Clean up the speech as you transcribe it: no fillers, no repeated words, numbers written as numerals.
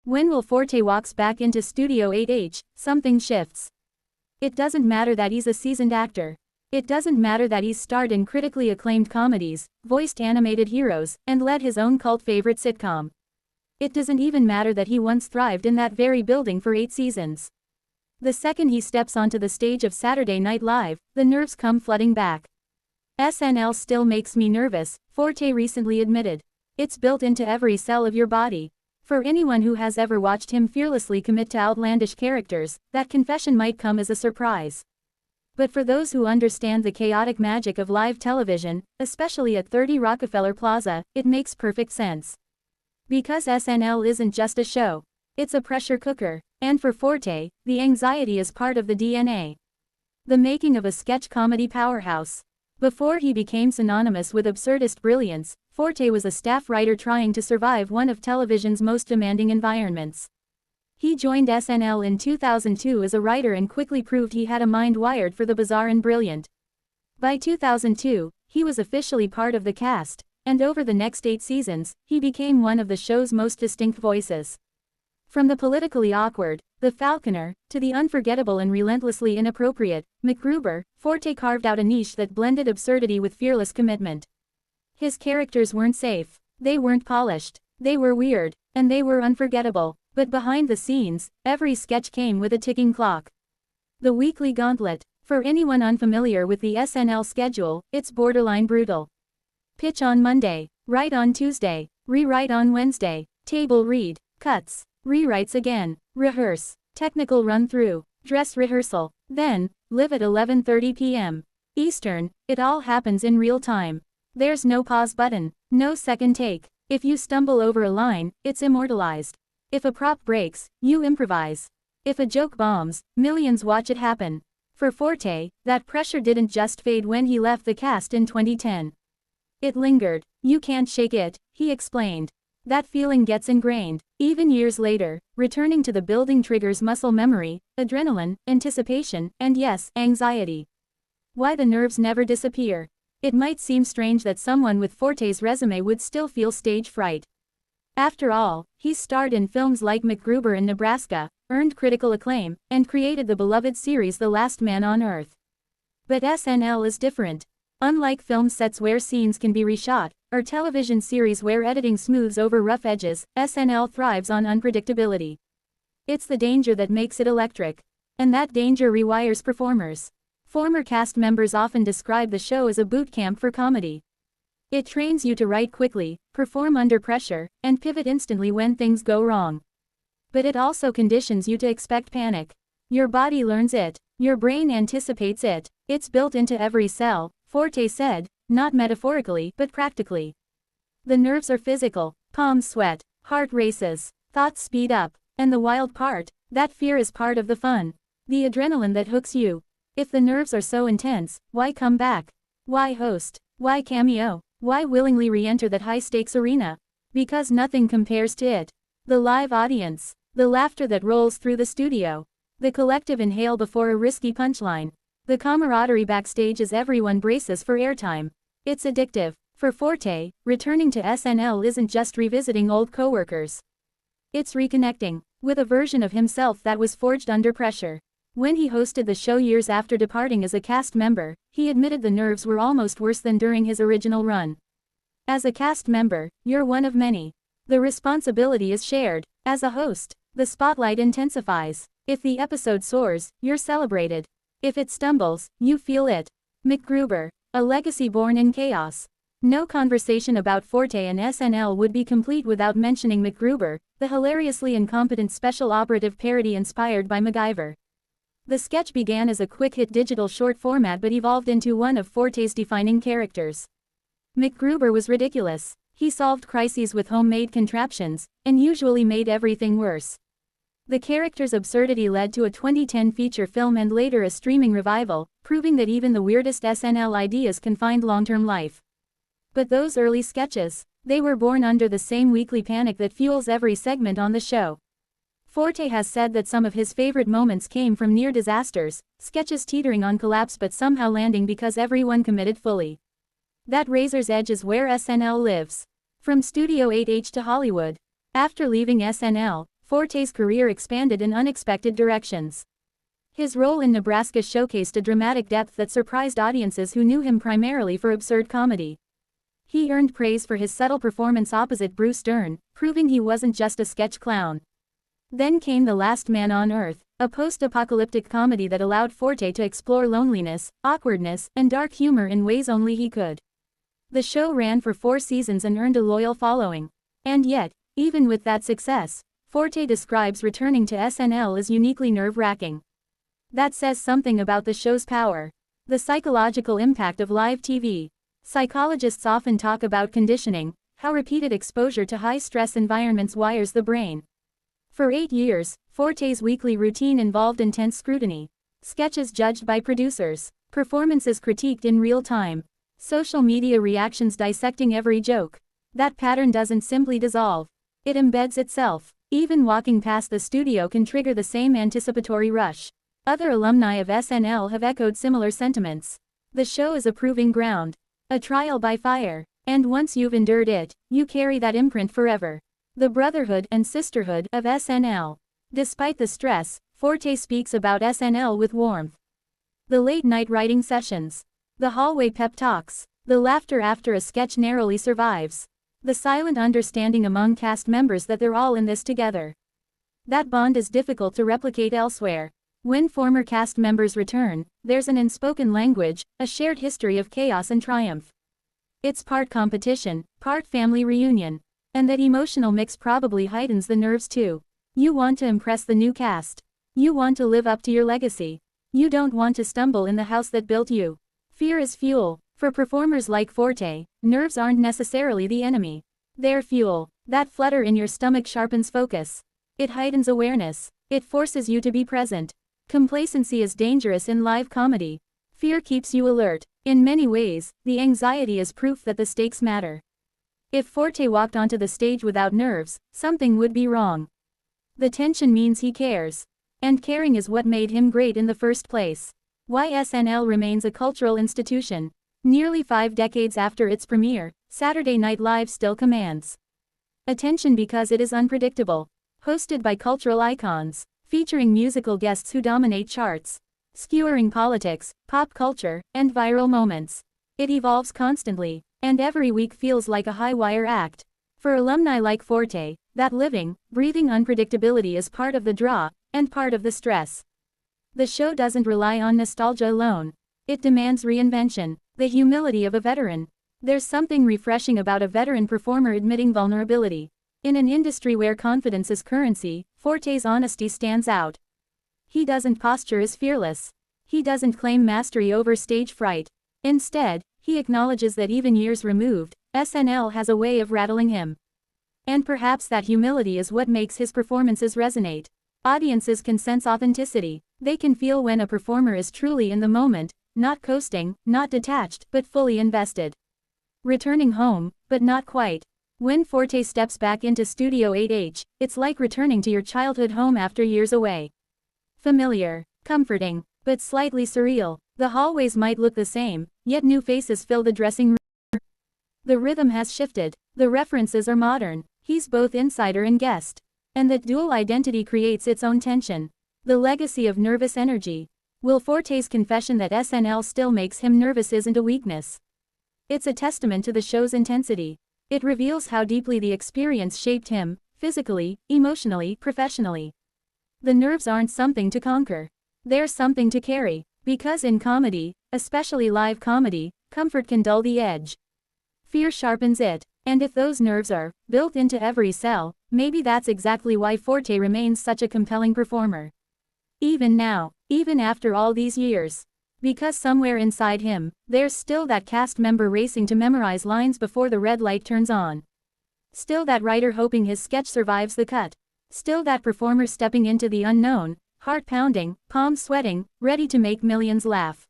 When Will Forte walks back into Studio 8H, something shifts. It doesn't matter that he's a seasoned actor. It doesn't matter that he's starred in critically acclaimed comedies, voiced animated heroes, and led his own cult favorite sitcom. It doesn't even matter that he once thrived in that very building for 8 seasons. The second he steps onto the stage of Saturday Night Live, the nerves come flooding back. SNL still makes me nervous, Forte recently admitted. It's built into every cell of your body. For anyone who has ever watched him fearlessly commit to outlandish characters, that confession might come as a surprise. But for those who understand the chaotic magic of live television, especially at 30 Rockefeller Plaza, it makes perfect sense. Because SNL isn't just a show. It's a pressure cooker. And for Forte, the anxiety is part of the DNA. The making of a sketch comedy powerhouse. Before he became synonymous with absurdist brilliance, Forte was a staff writer trying to survive one of television's most demanding environments. He joined SNL in 2002 as a writer and quickly proved he had a mind wired for the bizarre and brilliant. By 2002, he was officially part of the cast, and over the next 8 seasons, he became one of the show's most distinct voices. From the politically awkward, the Falconer, to the unforgettable and relentlessly inappropriate, MacGruber, Forte carved out a niche that blended absurdity with fearless commitment. His characters weren't safe, they weren't polished, they were weird, and they were unforgettable, but behind the scenes, every sketch came with a ticking clock. The weekly gauntlet. For anyone unfamiliar with the SNL schedule, it's borderline brutal. Pitch on Monday, write on Tuesday, rewrite on Wednesday, table read, cuts, rewrites again, rehearse, technical run-through, dress rehearsal, then, live at 11:30 p.m. Eastern. It all happens in real time. There's no pause button, no second take. If you stumble over a line, it's immortalized. If a prop breaks, you improvise. If a joke bombs, millions watch it happen. For Forte, that pressure didn't just fade when he left the cast in 2010. It lingered. You can't shake it, he explained. That feeling gets ingrained. Even years later, returning to the building triggers muscle memory, adrenaline, anticipation, and yes, anxiety. Why the nerves never disappear. It might seem strange that someone with Forte's resume would still feel stage fright. After all, he's starred in films like MacGruber in Nebraska, earned critical acclaim, and created the beloved series The Last Man on Earth. But SNL is different. Unlike film sets where scenes can be reshot, or television series where editing smooths over rough edges, SNL thrives on unpredictability. It's the danger that makes it electric. And that danger rewires performers. Former cast members often describe the show as a boot camp for comedy. It trains you to write quickly, perform under pressure, and pivot instantly when things go wrong. But it also conditions you to expect panic. Your body learns it. Your brain anticipates it. It's built into every cell, Forte said, not metaphorically but practically. The nerves are physical, palms sweat, heart races, thoughts speed up, and the wild part, that fear is part of the fun. The adrenaline that hooks you. If the nerves are so intense, why come back? Why host? Why cameo? Why willingly re-enter that high-stakes arena? Because nothing compares to it. The live audience. The laughter that rolls through the studio. The collective inhale before a risky punchline. The camaraderie backstage as everyone braces for airtime. It's addictive. For Forte, returning to SNL isn't just revisiting old coworkers. It's reconnecting with a version of himself that was forged under pressure. When he hosted the show years after departing as a cast member, he admitted the nerves were almost worse than during his original run. As a cast member, you're one of many. The responsibility is shared. As a host, the spotlight intensifies. If the episode soars, you're celebrated. If it stumbles, you feel it. MacGruber, a legacy born in chaos. No conversation about Forte and SNL would be complete without mentioning MacGruber, the hilariously incompetent special operative parody inspired by MacGyver. The sketch began as a quick-hit digital short format but evolved into one of Forte's defining characters. MacGruber was ridiculous. He solved crises with homemade contraptions, and usually made everything worse. The character's absurdity led to a 2010 feature film and later a streaming revival, proving that even the weirdest SNL ideas can find long-term life. But those early sketches, they were born under the same weekly panic that fuels every segment on the show. Forte has said that some of his favorite moments came from near disasters, sketches teetering on collapse but somehow landing because everyone committed fully. That razor's edge is where SNL lives. From Studio 8H to Hollywood. After leaving SNL, Forte's career expanded in unexpected directions. His role in Nebraska showcased a dramatic depth that surprised audiences who knew him primarily for absurd comedy. He earned praise for his subtle performance opposite Bruce Dern, proving he wasn't just a sketch clown. Then came The Last Man on Earth, a post-apocalyptic comedy that allowed Forte to explore loneliness, awkwardness, and dark humor in ways only he could. The show ran for 4 seasons and earned a loyal following. And yet, even with that success, Forte describes returning to SNL as uniquely nerve-wracking. That says something about the show's power. The psychological impact of live TV. Psychologists often talk about conditioning, how repeated exposure to high-stress environments wires the brain. For 8 years, Forte's weekly routine involved intense scrutiny. Sketches judged by producers. Performances critiqued in real time. Social media reactions dissecting every joke. That pattern doesn't simply dissolve. It embeds itself. Even walking past the studio can trigger the same anticipatory rush. Other alumni of SNL have echoed similar sentiments. The show is a proving ground. A trial by fire. And once you've endured it, you carry that imprint forever. The brotherhood and sisterhood of SNL. Despite the stress, Forte speaks about SNL with warmth. The late-night writing sessions. The hallway pep talks. The laughter after a sketch narrowly survives. The silent understanding among cast members that they're all in this together. That bond is difficult to replicate elsewhere. When former cast members return, there's an unspoken language, a shared history of chaos and triumph. It's part competition, part family reunion. And that emotional mix probably heightens the nerves too. You want to impress the new cast. You want to live up to your legacy. You don't want to stumble in the house that built you. Fear is fuel. For performers like Forte, nerves aren't necessarily the enemy. They're fuel. That flutter in your stomach sharpens focus. It heightens awareness. It forces you to be present. Complacency is dangerous in live comedy. Fear keeps you alert. In many ways, the anxiety is proof that the stakes matter. If Forte walked onto the stage without nerves, something would be wrong. The tension means he cares. And caring is what made him great in the first place. Why SNL remains a cultural institution. Nearly 5 decades after its premiere, Saturday Night Live still commands attention because it is unpredictable. Hosted by cultural icons. Featuring musical guests who dominate charts. Skewering politics, pop culture, and viral moments. It evolves constantly. And every week feels like a high-wire act. For alumni like Forte, that living, breathing unpredictability is part of the draw, and part of the stress. The show doesn't rely on nostalgia alone. It demands reinvention, the humility of a veteran. There's something refreshing about a veteran performer admitting vulnerability. In an industry where confidence is currency, Forte's honesty stands out. He doesn't posture as fearless. He doesn't claim mastery over stage fright. Instead, he acknowledges that even years removed, SNL has a way of rattling him. And perhaps that humility is what makes his performances resonate. Audiences can sense authenticity. They can feel when a performer is truly in the moment, not coasting, not detached, but fully invested. Returning home, but not quite. When Forte steps back into Studio 8H, it's like returning to your childhood home after years away. Familiar, comforting, but slightly surreal. The hallways might look the same, yet new faces fill the dressing room. The rhythm has shifted. The references are modern. He's both insider and guest. And that dual identity creates its own tension. The legacy of nervous energy. Will Forte's confession that SNL still makes him nervous isn't a weakness. It's a testament to the show's intensity. It reveals how deeply the experience shaped him, physically, emotionally, professionally. The nerves aren't something to conquer. They're something to carry. Because in comedy, especially live comedy, comfort can dull the edge. Fear sharpens it. And if those nerves are built into every cell, maybe that's exactly why Forte remains such a compelling performer. Even now, even after all these years. Because somewhere inside him, there's still that cast member racing to memorize lines before the red light turns on. Still that writer hoping his sketch survives the cut. Still that performer stepping into the unknown, heart pounding, palms sweating, ready to make millions laugh.